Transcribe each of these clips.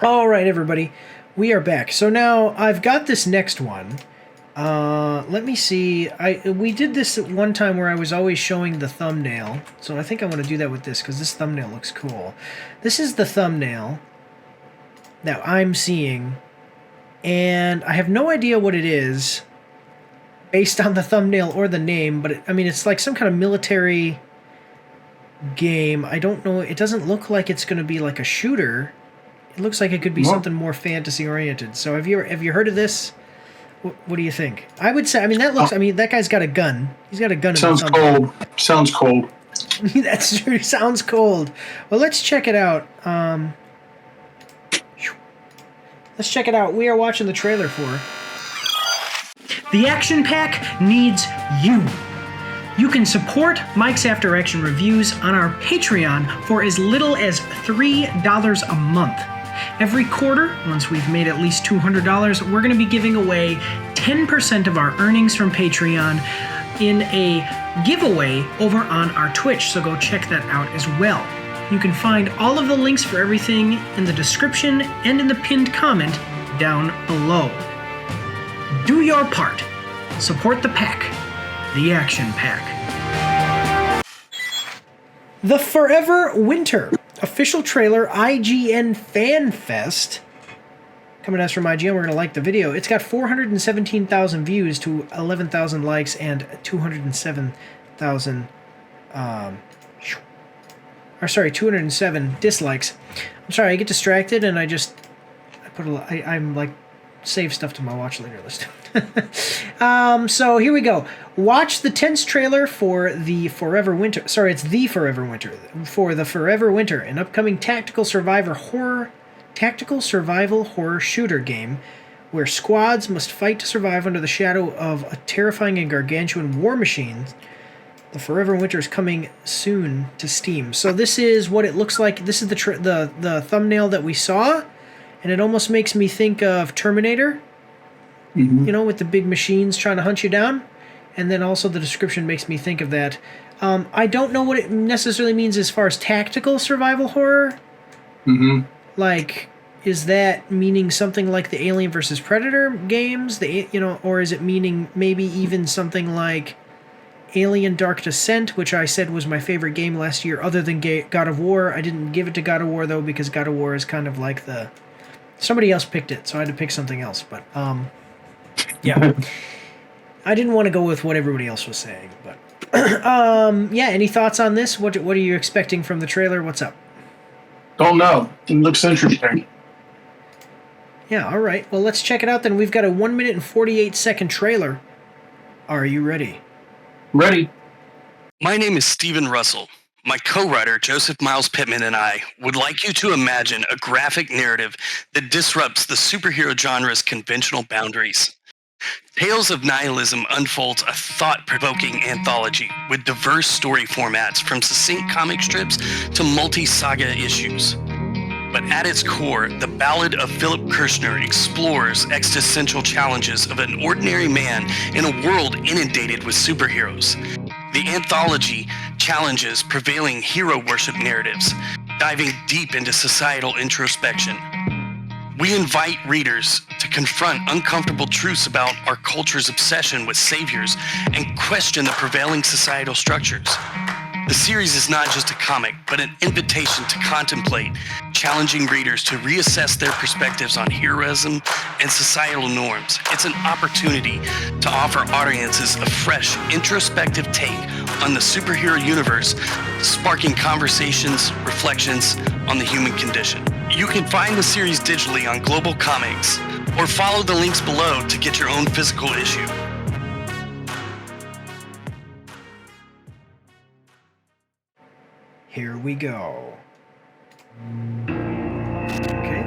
All right, everybody, we are back. So now I've got this next one. Let me see. We did this at one time where I was always showing the thumbnail. So I think I want to do that with this because this thumbnail looks cool. This is the thumbnail that I'm seeing, and I have no idea what it is based on the thumbnail or the name, but I mean, it's like some kind of military game. I don't know. It doesn't look like it's going to be like a shooter. It looks like it could be something more fantasy oriented. So have you heard of this? What do you think? I would say, I mean, that looks, I mean, that guy's got a gun. He's got a gun. Sounds cold. Sounds cold. That's true. Sounds cold. Well, let's check it out. Let's check it out. We are watching the trailer for The Action Pack Needs You. You can support Mike's After Action Reviews on our Patreon for as little as $3 a month. Every quarter, once we've made at least $200, we're going to be giving away 10% of our earnings from Patreon in a giveaway over on our Twitch, so go check that out as well. You can find all of the links for everything in the description and in the pinned comment down below. Do your part. Support the pack. The Action Pack. The Forever Winter. Official trailer, IGN Fan Fest. Coming to us from IGN, we're going to like the video. It's got 417,000 views to 11,000 likes and 207,000, 207 dislikes. I'm sorry, I get distracted and I'm like, save stuff to my watch later list. So here we go. Watch the tense trailer for the Forever Winter. Sorry, it's the Forever Winter. For the Forever Winter, an upcoming tactical survival horror shooter game where squads must fight to survive under the shadow of a terrifying and gargantuan war machine. The Forever Winter is coming soon to Steam. So this is what it looks like. This is the thumbnail that we saw, and it almost makes me think of Terminator. Mm-hmm. You know, with the big machines trying to hunt you down. And then also the description makes me think of that. I don't know what it necessarily means as far as tactical survival horror. Mm-hmm. Like, is that meaning something like the Alien vs. Predator games? Or is it meaning maybe even something like Alien Dark Descent, which I said was my favorite game last year, other than God of War. I didn't give it to God of War, though, because God of War is kind of like somebody else picked it, so I had to pick something else. But, yeah. I didn't want to go with what everybody else was saying, but yeah, any thoughts on this? What are you expecting from the trailer? What's up? Don't know. It looks interesting. Yeah, all right. Well, let's check it out then. We've got a 1 minute and 48-second trailer. Are you ready? Ready. My name is Stephen Russell. My co-writer, Joseph Miles Pittman, and I would like you to imagine a graphic narrative that disrupts the superhero genre's conventional boundaries. Tales of Nihilism unfolds a thought-provoking anthology with diverse story formats from succinct comic strips to multi-saga issues. But at its core, the Ballad of Philip Kirshner explores existential challenges of an ordinary man in a world inundated with superheroes. The anthology challenges prevailing hero worship narratives, diving deep into societal introspection. We invite readers to confront uncomfortable truths about our culture's obsession with saviors and question the prevailing societal structures. The series is not just a comic, but an invitation to contemplate, challenging readers to reassess their perspectives on heroism and societal norms. It's an opportunity to offer audiences a fresh, introspective take on the superhero universe, sparking conversations, reflections on the human condition. You can find the series digitally on Global Comics, or follow the links below to get your own physical issue. Here we go. Okay.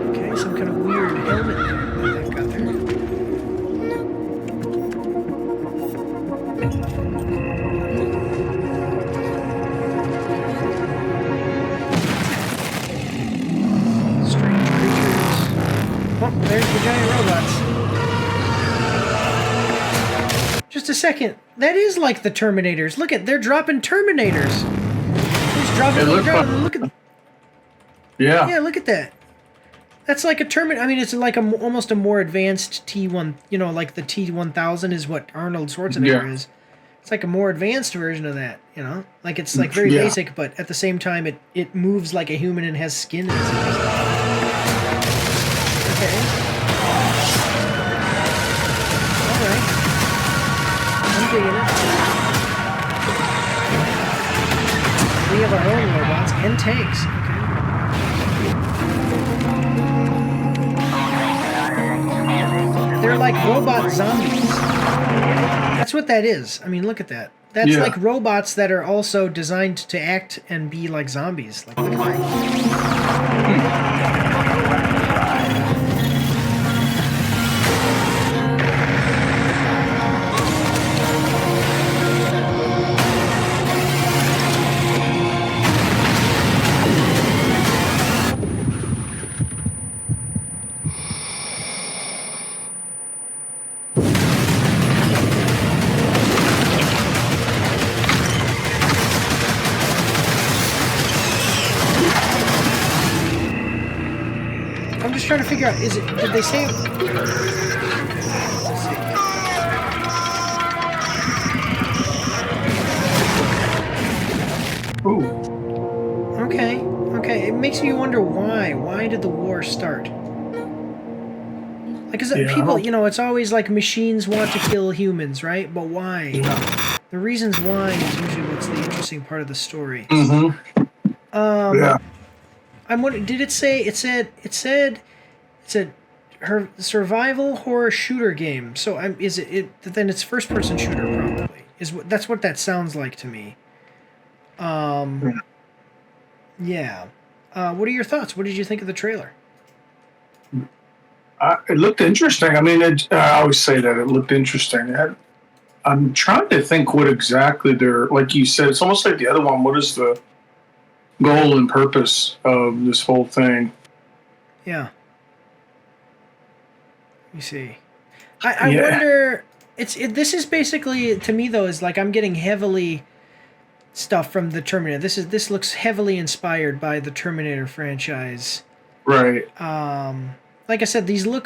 Okay, some kind of weird helmet there that they've got there. Strange creatures. Oh, there's the giant robots. Just just a second. That is like the Terminators. Look at, they're dropping Terminators. Just dropping, look at. Yeah. Yeah, look at that. That's like a Terminator. I mean, it's like almost a more advanced T1. You know, like the T1000 is what Arnold Schwarzenegger is. It's like a more advanced version of that. You know, like it's like very basic, but at the same time, it moves like a human and has skin. And stuff. Okay. All right. I'm digging it. We have our own robots and tanks. They're like robot zombies. That's what that is. I mean, look at that. That's like robots that are also designed to act and be like zombies. Like, look at that. I'm just trying to figure out, is it, did they say... Ooh. Okay, okay. It makes you wonder why. Why did the war start? Like, is it people, you know, it's always like machines want to kill humans, right? But why? Yeah. The reasons why is usually what's the interesting part of the story. Mm-hmm. Yeah. I'm wondering, did it say, it said her survival horror shooter game. So is it then it's first person shooter probably. That's what that sounds like to me. Yeah. What are your thoughts? What did you think of the trailer? It looked interesting. I mean, I always say that it looked interesting. I'm trying to think what exactly they're, like you said, it's almost like the other one. What is the goal and purpose of this whole thing? Yeah. Let me see. I wonder. This is basically, to me though, is like I'm getting heavily stuff from the Terminator. This looks heavily inspired by the Terminator franchise. Right. Like I said, these look.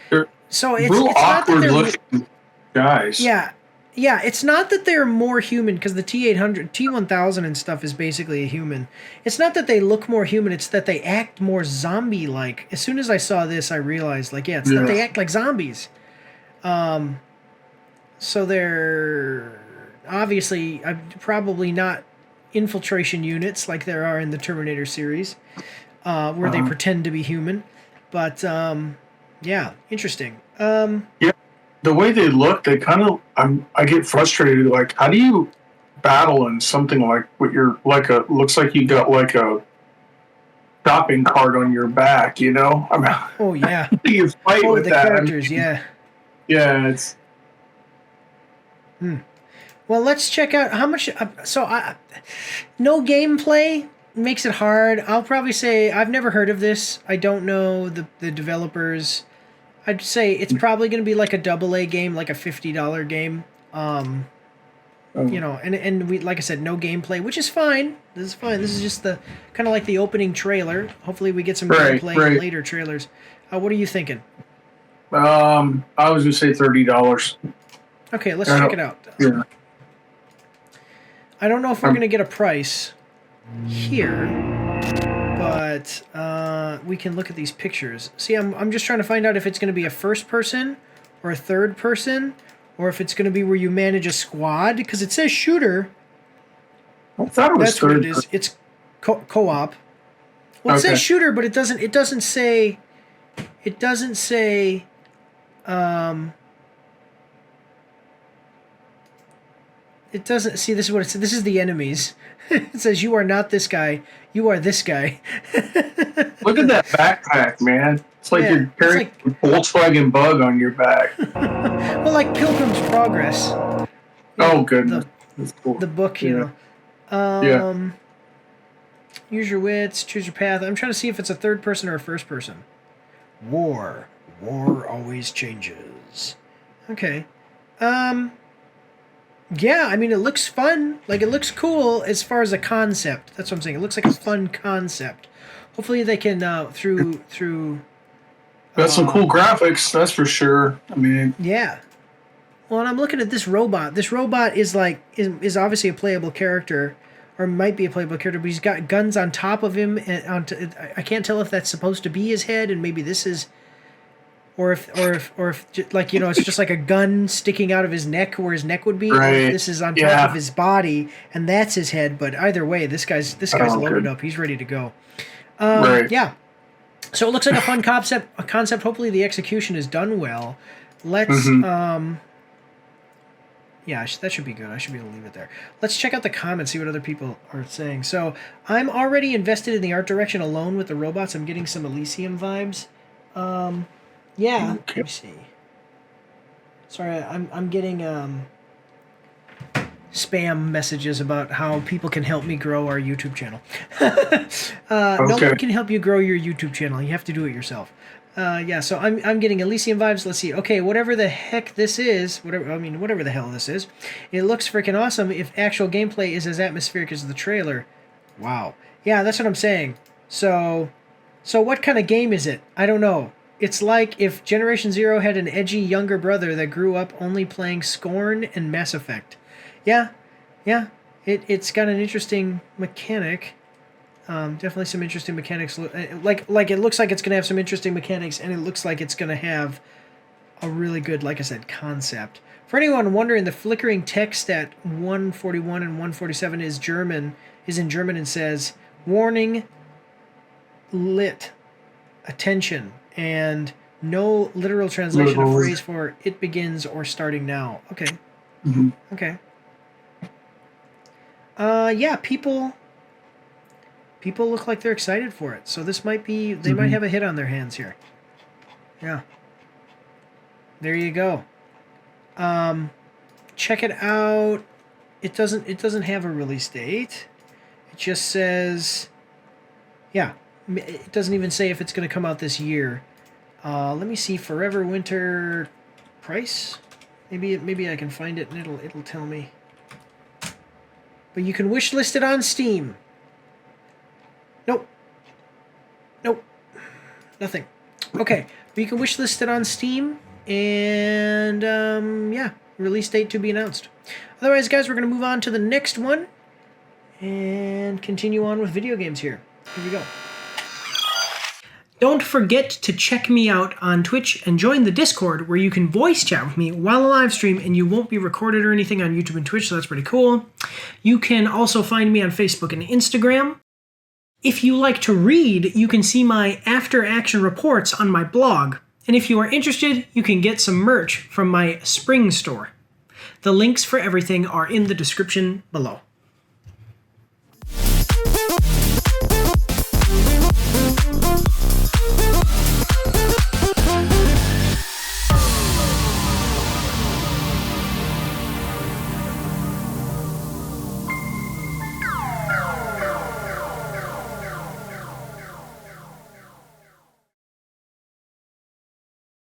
They're So it's real not awkward that they're looking guys. Yeah. Yeah, it's not that they're more human, because the T800, T1000 and stuff is basically a human. It's not that they look more human, it's that they act more zombie-like. As soon as I saw this, I realized, like, it's that they act like zombies. So they're obviously probably not infiltration units like there are in the Terminator series, where they pretend to be human. But, yeah, interesting. Yeah. The way they look, they kind of, I get frustrated. Like, how do you battle in something like what you're like looks like you got like a shopping cart on your back, you know? I mean, oh yeah, how do you fight with the that? characters, I mean, yeah. it's. Well, let's check out how much. No gameplay makes it hard. I'll probably say I've never heard of this. I don't know the developers. I'd say it's probably going to be like a AA game, like a $50 game. You know, and we, like I said, no gameplay, which is fine. This is fine. This is just the kind of like the opening trailer. Hopefully, we get some gameplay in later trailers. What are you thinking? I was gonna say $30. Okay, let's check it out. Yeah. I don't know if we're gonna get a price here, but we can look at these pictures. See, I'm just trying to find out if it's gonna be a first person or a third person, or if it's gonna be where you manage a squad, because it says shooter. I thought it was That's what it is. It's co-op. Well, it says shooter, but it doesn't say. It doesn't say. It doesn't see. This is what it says. This is the enemies. It says you are not this guy. You are this guy. Look at that backpack, man. It's like you're carrying a Volkswagen Bug on your back. Well, like Pilgrim's Progress. Oh, goodness. That's cool. The book, you know. Use your wits, choose your path. I'm trying to see if it's a third person or a first person. War always changes. Okay. Yeah, I mean, it looks fun. Like, it looks cool as far as a concept. That's what I'm saying. It looks like a fun concept. Hopefully they can, through... Got some cool graphics, that's for sure. I mean... Yeah. Well, and I'm looking at this robot. This robot is, like, is obviously a playable character, or might be a playable character, but he's got guns on top of him. And I can't tell if that's supposed to be his head, and maybe this is... Or if, like, you know, it's just like a gun sticking out of his neck where his neck would be. Right. Or if this is on top of his body and that's his head. But either way, this guy's loaded up. He's ready to go. Right. Yeah. So it looks like a fun concept. Hopefully the execution is done well. Let's. Yeah, that should be good. I should be able to leave it there. Let's check out the comments, see what other people are saying. So I'm already invested in the art direction alone with the robots. I'm getting some Elysium vibes. Yeah, let me see. Sorry, I'm getting spam messages about how people can help me grow our YouTube channel. No one can help you grow your YouTube channel. You have to do it yourself. Yeah, so I'm getting Elysium vibes. Let's see. Okay, whatever the heck this is, whatever the hell this is, it looks freaking awesome. If actual gameplay is as atmospheric as the trailer, wow. Yeah, that's what I'm saying. So what kind of game is it? I don't know. It's like if Generation Zero had an edgy younger brother that grew up only playing Scorn and Mass Effect. Yeah. It's got an interesting mechanic. Definitely some interesting mechanics. Like it looks like it's going to have some interesting mechanics, and it looks like it's going to have a really good, like I said, concept. For anyone wondering, the flickering text at 141 and 147 is in German and says, "Warning, lit, attention." And no literal translation of phrase for "it begins" or "starting now." Okay. Mm-hmm. Okay. Yeah, people look like they're excited for it. So this might be, they might have a hit on their hands here. Yeah. There you go. Check it out. It doesn't have a release date. It just says, yeah, it doesn't even say if it's going to come out this year. Let me see, Forever Winter price. Maybe I can find it and it'll tell me. But you can wish list it on Steam. Nope. Nothing. Okay, but you can wish list it on Steam, and yeah, release date to be announced. Otherwise, guys, we're gonna move on to the next one and continue on with video games here. Here we go. Don't forget to check me out on Twitch and join the Discord where you can voice chat with me while I live stream, and you won't be recorded or anything on YouTube and Twitch, so that's pretty cool. You can also find me on Facebook and Instagram. If you like to read, you can see my after action reports on my blog. And if you are interested, you can get some merch from my spring store. The links for everything are in the description below.